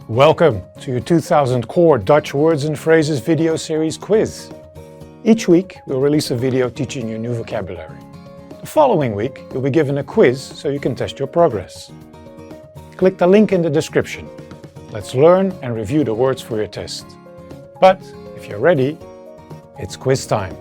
Welcome to your 2000 Core Dutch Words and Phrases video series quiz. Each week we'll release a video teaching you new vocabulary. The following week you'll be given a quiz so you can test your progress. Click the link in the description. Let's learn and review the words for your test. But if you're ready, it's quiz time.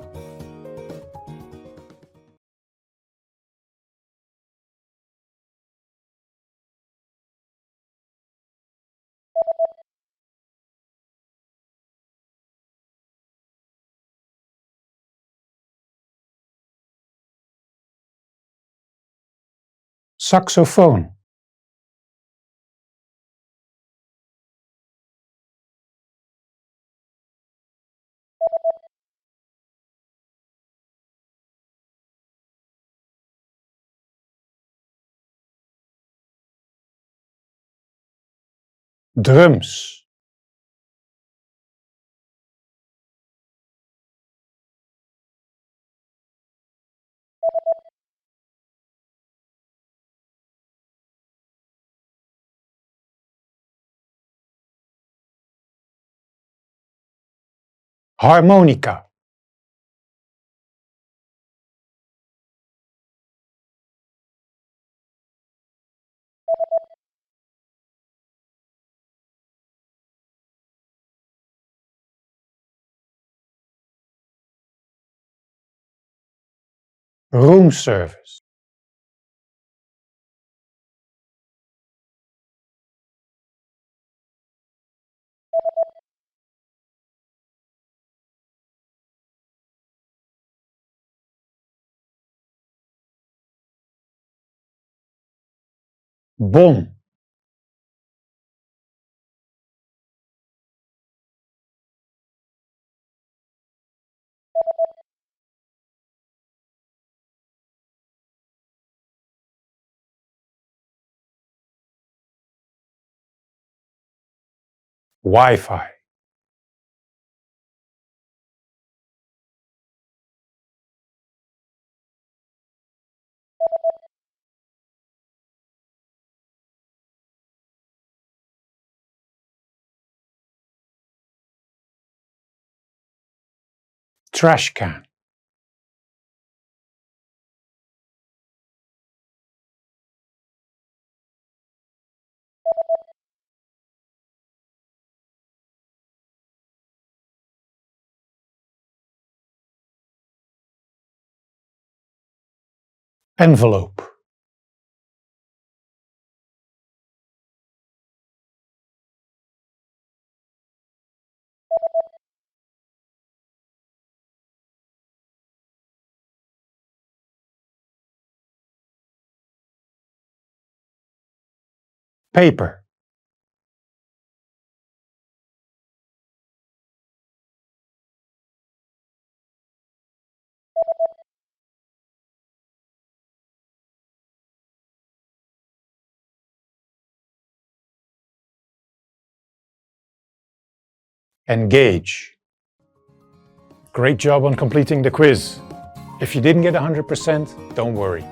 Saxofoon. Drums. Harmonica. Room service. Bon. Wi-Fi. Trash can. Envelope. Paper. Engage. Great job on completing the quiz. If you didn't get 100%, don't worry.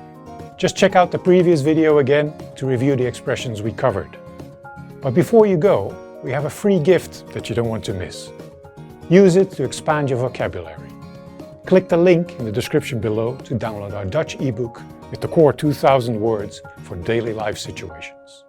Just check out the previous video again to review the expressions we covered. But before you go, we have a free gift that you don't want to miss. Use it to expand your vocabulary. Click the link in the description below to download our Dutch ebook with the Core 2000 words for daily life situations.